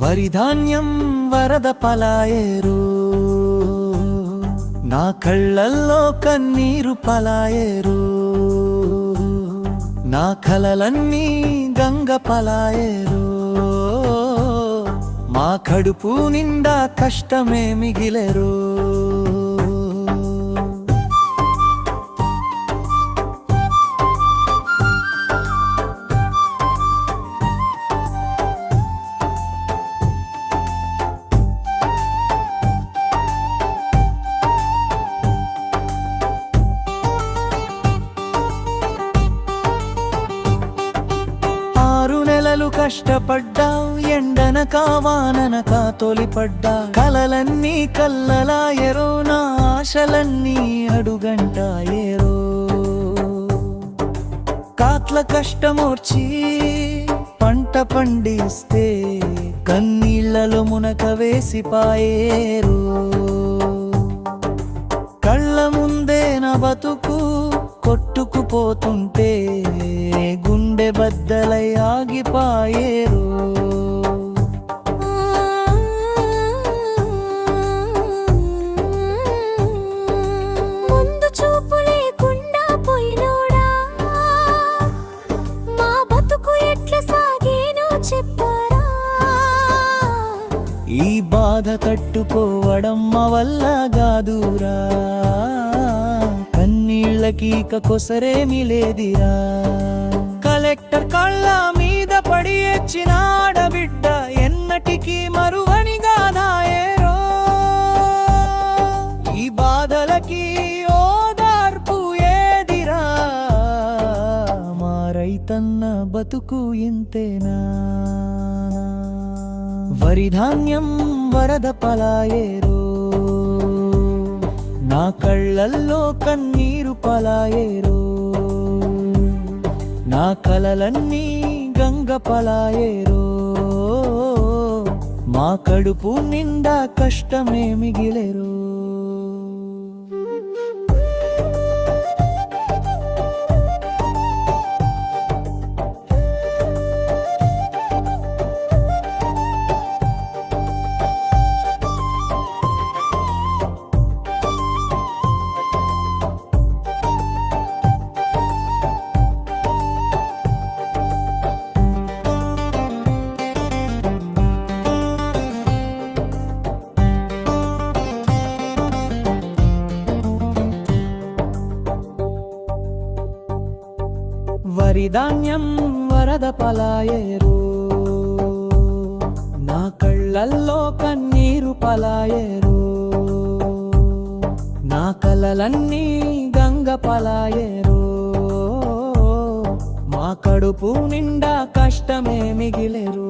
వరిధాన్యం వరద పలాయేరు, నా కళ్ళల్లో కన్నీరు పలాయేరు, నా కలలన్నీ గంగ పలాయేరు, మా కడుపు నిండా కష్టమే మిగిలేరు. కష్టపడ్డావు ఎండనక వాననక తొలిపడ్డా, కలలన్నీ కల్లలాయరో, నా ఆశలన్నీ అడుగంటాయేరో. కాట్ల కష్టమోర్చి పంట పండిస్తే కన్నీళ్లలో మునక వేసిపాయేరు. కళ్ళ ముందే నా బతుకు కొట్టుకుపోతుంటే గుండె బద్దలై ఆగిపాయేరు. ముందు చూపు లేకుండా పోయినోడా, మా బతుకు ఎట్లా సాగేనో చెప్పరా. ఈ బాధ తట్టుకోవడం మా వల్ల గాదురా, కన్నీళ్ళకీక కొసరేమి లేదిరా. కలెక్టర్ కళ్ళ మీద పడి ఎచ్చిన ఆడబిడ్డ ఎన్నటికీ మరువని గాదాయేరో. ఈ బాధలకి ఓదార్పు ఏదిరా, మా రైతన్న బతుకు ఇంతేనా. వరిధాన్యం వరద పలాయేరు, నా కళ్ళల్లో కన్నీరు పలాయేరు, నా కలలన్నీ గంగ పలాయేరు, మా కడుపు నిండా కష్టమే మిగిలేరు. వరిధాన్యం వరద పలాయేరు, నా కళ్ళల్లో కన్నీరు పలాయేరు, నా కలలన్నీ గంగ పలాయేరు, మా కడుపు నిండా కష్టమే మిగిలేరు.